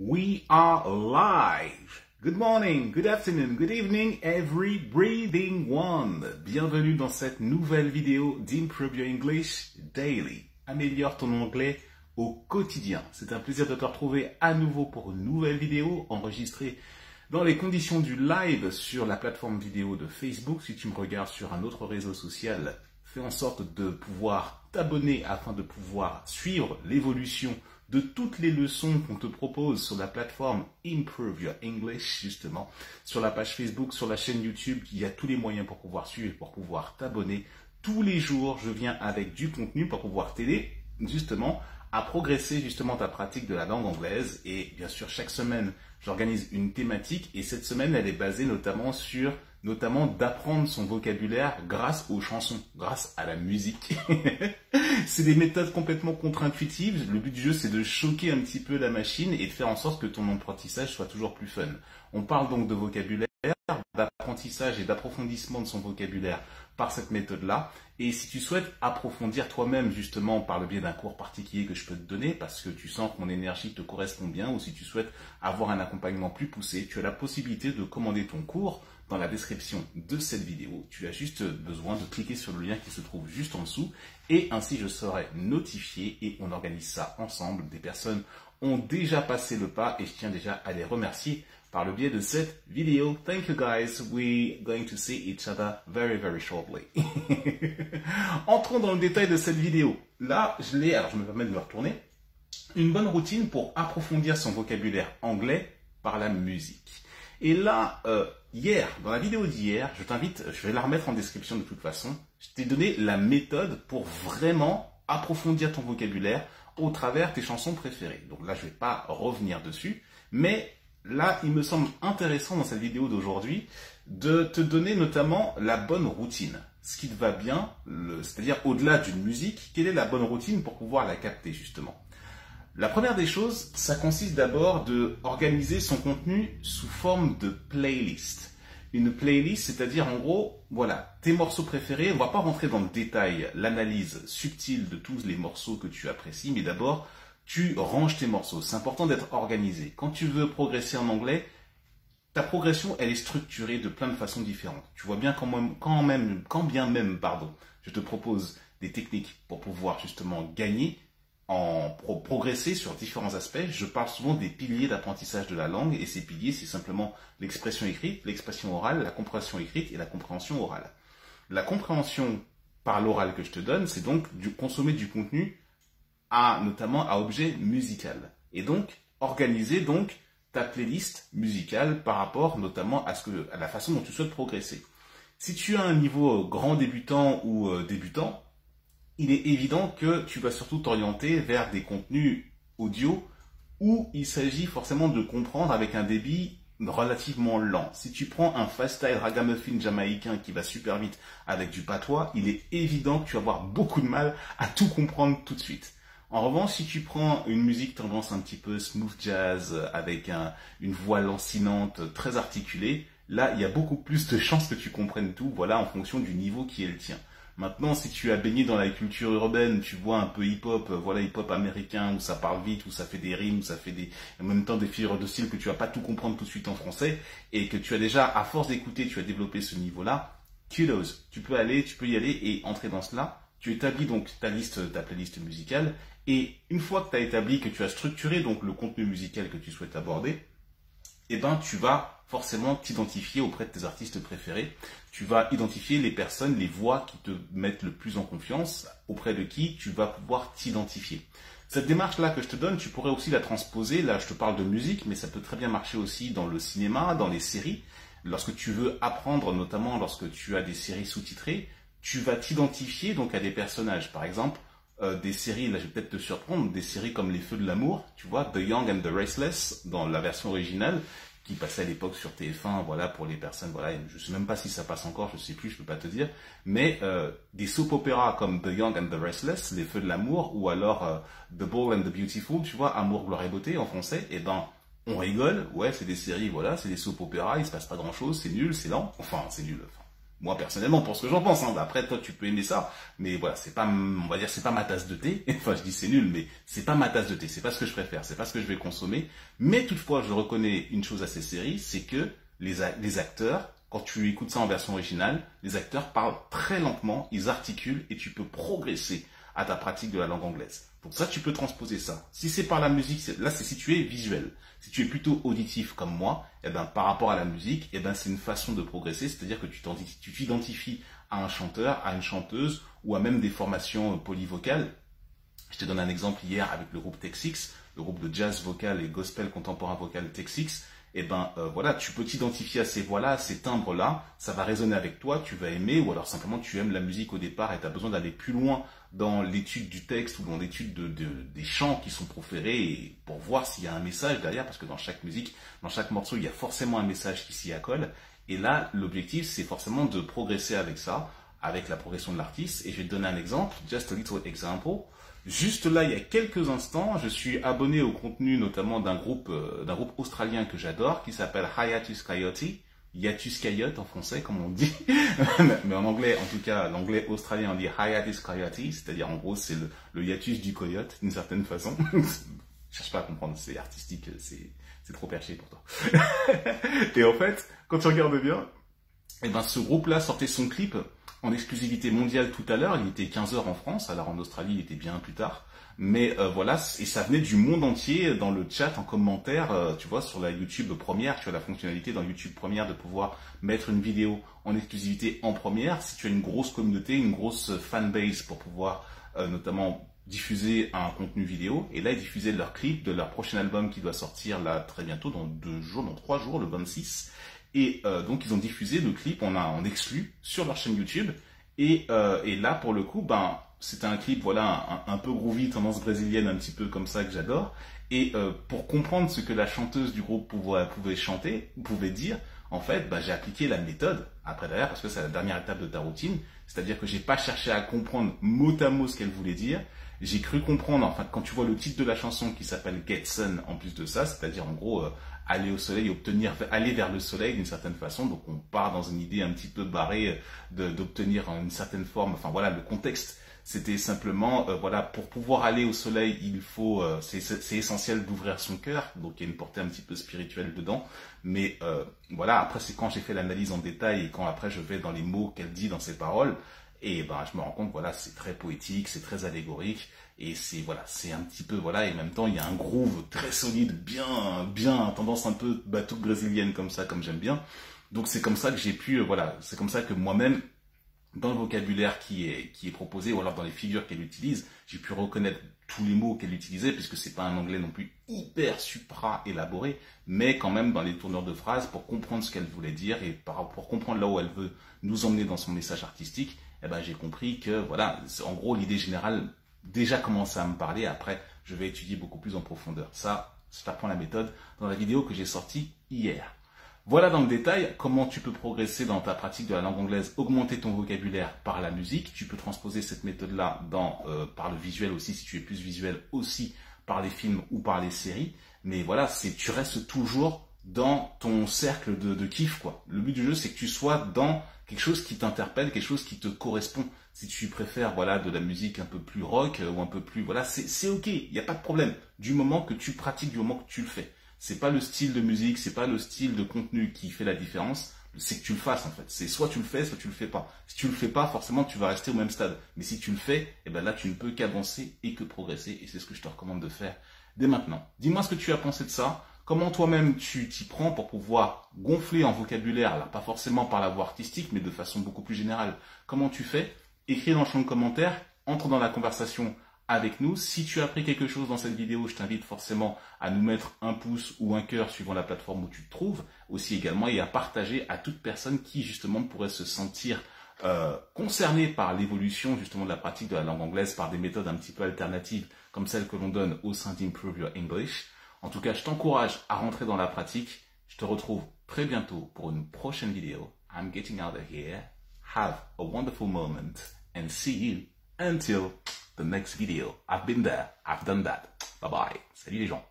We are live. Good morning, good afternoon, good evening, every breathing one. Bienvenue dans cette nouvelle vidéo d'Improve Your English Daily. Améliore ton anglais au quotidien. C'est un plaisir de te retrouver à nouveau pour une nouvelle vidéo enregistrée dans les conditions du live sur la plateforme vidéo de Facebook. Si tu me regardes sur un autre réseau social, fais en sorte de pouvoir t'abonner afin de pouvoir suivre l'évolution de toutes les leçons qu'on te propose sur la plateforme Improve Your English, justement, sur la page Facebook, sur la chaîne YouTube. Il y a tous les moyens pour pouvoir suivre, pour pouvoir t'abonner. Tous les jours, je viens avec du contenu pour pouvoir t'aider, justement, à progresser, justement, ta pratique de la langue anglaise. Et bien sûr, chaque semaine, j'organise une thématique. Et cette semaine, elle est basée notamment sur d'apprendre son vocabulaire grâce aux chansons, grâce à la musique. C'est des méthodes complètement contre-intuitives. Le but du jeu, c'est de choquer un petit peu la machine et de faire en sorte que ton apprentissage soit toujours plus fun. On parle donc de vocabulaire, d'apprentissage et d'approfondissement de son vocabulaire par cette méthode-là. Et si tu souhaites approfondir toi-même, justement, par le biais d'un cours particulier que je peux te donner, parce que tu sens que mon énergie te correspond bien, ou si tu souhaites avoir un accompagnement plus poussé, tu as la possibilité de commander ton cours dans la description de cette vidéo. Tu as juste besoin de cliquer sur le lien qui se trouve juste en dessous, et ainsi je serai notifié et on organise ça ensemble. Des personnes ont déjà passé le pas et je tiens déjà à les remercier par le biais de cette vidéo. Thank you guys. We're going to see each other very, very shortly. Entrons dans le détail de cette vidéo. Là, alors je me permets de me retourner. Une bonne routine pour approfondir son vocabulaire anglais par la musique. Et là, hier, dans la vidéo d'hier, je t'invite, je vais la remettre en description de toute façon, je t'ai donné la méthode pour vraiment approfondir ton vocabulaire au travers tes chansons préférées. Donc là, je ne vais pas revenir dessus, mais là, il me semble intéressant dans cette vidéo d'aujourd'hui de te donner notamment la bonne routine. Ce qui te va bien, c'est-à-dire au-delà d'une musique, quelle est la bonne routine pour pouvoir la capter justement. La première des choses, ça consiste d'abord de organiser son contenu sous forme de playlist. Une playlist, c'est-à-dire en gros, voilà, tes morceaux préférés. On ne va pas rentrer dans le détail, l'analyse subtile de tous les morceaux que tu apprécies, mais d'abord, tu ranges tes morceaux. C'est important d'être organisé. Quand tu veux progresser en anglais, ta progression, elle est structurée de plein de façons différentes. Tu vois bien quand bien même, je te propose des techniques pour pouvoir justement gagner, progresser sur différents aspects. Je parle souvent des piliers d'apprentissage de la langue, et ces piliers, c'est simplement l'expression écrite, l'expression orale, la compréhension écrite et la compréhension orale. La compréhension par l'oral que je te donne, c'est donc consommer du contenu notamment à objet musical. Et donc, organiser donc ta playlist musicale par rapport notamment à la façon dont tu souhaites progresser. Si tu as un niveau grand débutant ou débutant, il est évident que tu vas surtout t'orienter vers des contenus audio où il s'agit forcément de comprendre avec un débit relativement lent. Si tu prends un fast style ragamuffin jamaïcain qui va super vite avec du patois, il est évident que tu vas avoir beaucoup de mal à tout comprendre tout de suite. En revanche, si tu prends une musique tendance un petit peu smooth jazz avec une voix lancinante très articulée, là, il y a beaucoup plus de chances que tu comprennes tout, voilà, en fonction du niveau qui est le tien. Maintenant, si tu as baigné dans la culture urbaine, tu vois un peu hip-hop, voilà, hip-hop américain, où ça parle vite, où ça fait des rimes, où ça fait en même temps des figures de style que tu vas pas tout comprendre tout de suite en français, et que tu as déjà, à force d'écouter, tu as développé ce niveau-là, kudos. Tu peux y aller et entrer dans cela. Tu établis donc ta playlist musicale, et une fois que tu as établi, que tu as structuré donc le contenu musical que tu souhaites aborder, eh ben, tu vas forcément t'identifier auprès de tes artistes préférés. Tu vas identifier les personnes, les voix qui te mettent le plus en confiance, auprès de qui tu vas pouvoir t'identifier. Cette démarche-là que je te donne, tu pourrais aussi la transposer. Là, je te parle de musique, mais ça peut très bien marcher aussi dans le cinéma, dans les séries. Lorsque tu veux apprendre, notamment lorsque tu as des séries sous-titrées, tu vas t'identifier donc à des personnages. Par exemple, des séries, là je vais peut-être te surprendre, des séries comme Les Feux de l'amour, tu vois, The Young and the Restless, dans la version originale, qui passait à l'époque sur TF1, voilà, pour les personnes, voilà, je sais même pas si ça passe encore, je sais plus, je peux pas te dire, mais des soap opéras comme The Young and the Restless, Les Feux de l'amour, ou alors The Bold and the Beautiful, tu vois, Amour, gloire et beauté en français, et ben, on rigole, ouais, c'est des séries, voilà, c'est des soap opéras, il se passe pas grand chose, c'est nul, c'est lent, enfin, c'est nul, enfin, Moi, personnellement, pour ce que j'en pense, hein. Après, toi, tu peux aimer ça. Mais voilà, c'est pas, on va dire, c'est pas ma tasse de thé. Enfin, je dis c'est nul, mais c'est pas ma tasse de thé. C'est pas ce que je préfère. C'est pas ce que je vais consommer. Mais toutefois, je reconnais une chose à ces séries, c'est que les acteurs, quand tu écoutes ça en version originale, les acteurs parlent très lentement, ils articulent et tu peux progresser à ta pratique de la langue anglaise. Donc ça, tu peux transposer ça. Si c'est par la musique, là, c'est si tu es visuel. Si tu es plutôt auditif comme moi, eh ben, par rapport à la musique, eh ben, c'est une façon de progresser. C'est-à-dire que tu t'identifies à un chanteur, à une chanteuse ou à même des formations polyvocales. Je te donne un exemple hier avec le groupe Tech6, le groupe de jazz vocal et gospel contemporain vocal Tech6. Eh ben voilà, tu peux t'identifier à ces voix-là, à ces timbres-là, ça va résonner avec toi, tu vas aimer, ou alors simplement tu aimes la musique au départ et tu as besoin d'aller plus loin dans l'étude du texte ou dans l'étude des chants qui sont proférés pour voir s'il y a un message derrière, parce que dans chaque musique, dans chaque morceau, il y a forcément un message qui s'y accole. Et là, l'objectif, c'est forcément de progresser avec ça, avec la progression de l'artiste. Et je vais te donner un exemple, just a little example. Juste là, il y a quelques instants, je suis abonné au contenu notamment d'un groupe australien que j'adore, qui s'appelle Hiatus Coyote. Hiatus Coyote en français, comme on dit. Mais en anglais, en tout cas, l'anglais australien, on dit Hiatus Coyote, c'est-à-dire en gros, c'est le hiatus du coyote, d'une certaine façon. Je cherche pas à comprendre, c'est artistique, c'est trop perché pour toi. Et en fait, quand tu regardes bien, eh ben, ce groupe-là sortait son clip en exclusivité mondiale tout à l'heure. Il était 15 h en France, alors en Australie, il était bien plus tard. Mais voilà, et ça venait du monde entier dans le chat, en commentaire, tu vois, sur la YouTube première. Tu as la fonctionnalité dans YouTube première de pouvoir mettre une vidéo en exclusivité en première. Si tu as une grosse communauté, une grosse fanbase pour pouvoir notamment diffuser un contenu vidéo. Et là, ils diffusaient leur clip de leur prochain album qui doit sortir là très bientôt, dans 3 jours, le 26. Et donc ils ont diffusé le clip en exclu sur leur chaîne YouTube. Et là pour le coup, ben c'était un clip voilà un peu groovy, tendance brésilienne, un petit peu comme ça que j'adore. Et pour comprendre ce que la chanteuse du groupe pouvait dire, en fait, ben, j'ai appliqué la méthode après derrière, parce que c'est la dernière étape de ta routine. C'est-à-dire que j'ai pas cherché à comprendre mot à mot ce qu'elle voulait dire. J'ai cru comprendre, enfin quand tu vois le titre de la chanson qui s'appelle Get Sun en plus de ça, c'est-à-dire en gros aller au soleil, aller vers le soleil d'une certaine façon. Donc on part dans une idée un petit peu barrée d'obtenir une certaine forme. Enfin voilà, le contexte, c'était simplement voilà, pour pouvoir aller au soleil, il faut c'est essentiel d'ouvrir son cœur. Donc il y a une portée un petit peu spirituelle dedans. Mais voilà, après c'est quand j'ai fait l'analyse en détail et quand après je vais dans les mots qu'elle dit dans ses paroles. Et ben je me rends compte voilà, c'est très poétique, c'est très allégorique et c'est voilà, c'est un petit peu voilà, et en même temps il y a un groove très solide, bien tendance un peu batuque brésilienne comme ça, comme j'aime bien. Donc c'est comme ça que j'ai pu voilà, c'est comme ça que moi-même dans le vocabulaire qui est proposé ou alors dans les figures qu'elle utilise, j'ai pu reconnaître tous les mots qu'elle utilisait puisque c'est pas un anglais non plus hyper supra élaboré, mais quand même dans les tournures de phrases pour comprendre ce qu'elle voulait dire et pour comprendre là où elle veut nous emmener dans son message artistique. Eh ben, j'ai compris que, voilà, en gros, l'idée générale déjà commençait à me parler. Après, je vais étudier beaucoup plus en profondeur. Ça, je t'apprends la méthode dans la vidéo que j'ai sortie hier. Voilà dans le détail comment tu peux progresser dans ta pratique de la langue anglaise, augmenter ton vocabulaire par la musique. Tu peux transposer cette méthode-là par le visuel aussi, si tu es plus visuel, aussi par les films ou par les séries. Mais voilà, tu restes toujours dans ton cercle de kiff, quoi. Le but du jeu, c'est que tu sois dans quelque chose qui t'interpelle, quelque chose qui te correspond. Si tu préfères voilà de la musique un peu plus rock ou un peu plus voilà, c'est ok, il n'y a pas de problème. Du moment que tu pratiques, du moment que tu le fais. C'est pas le style de musique, c'est pas le style de contenu qui fait la différence, c'est que tu le fasses en fait. C'est soit tu le fais, soit tu le fais pas. Si tu le fais pas, forcément tu vas rester au même stade. Mais si tu le fais, eh ben là tu ne peux qu'avancer et que progresser. Et c'est ce que je te recommande de faire dès maintenant. Dis-moi ce que tu as pensé de ça. Comment toi-même tu t'y prends pour pouvoir gonfler en vocabulaire, là, pas forcément par la voie artistique, mais de façon beaucoup plus générale. Comment tu fais? Écris dans le champ de commentaires, entre dans la conversation avec nous. Si tu as appris quelque chose dans cette vidéo, je t'invite forcément à nous mettre un pouce ou un cœur suivant la plateforme où tu te trouves, aussi également, et à partager à toute personne qui justement pourrait se sentir concernée par l'évolution justement de la pratique de la langue anglaise par des méthodes un petit peu alternatives comme celles que l'on donne au sein d'Improve Your English. En tout cas, je t'encourage à rentrer dans la pratique. Je te retrouve très bientôt pour une prochaine vidéo. I'm getting out of here. Have a wonderful moment and see you until the next video. I've been there. I've done that. Bye bye. Salut les gens.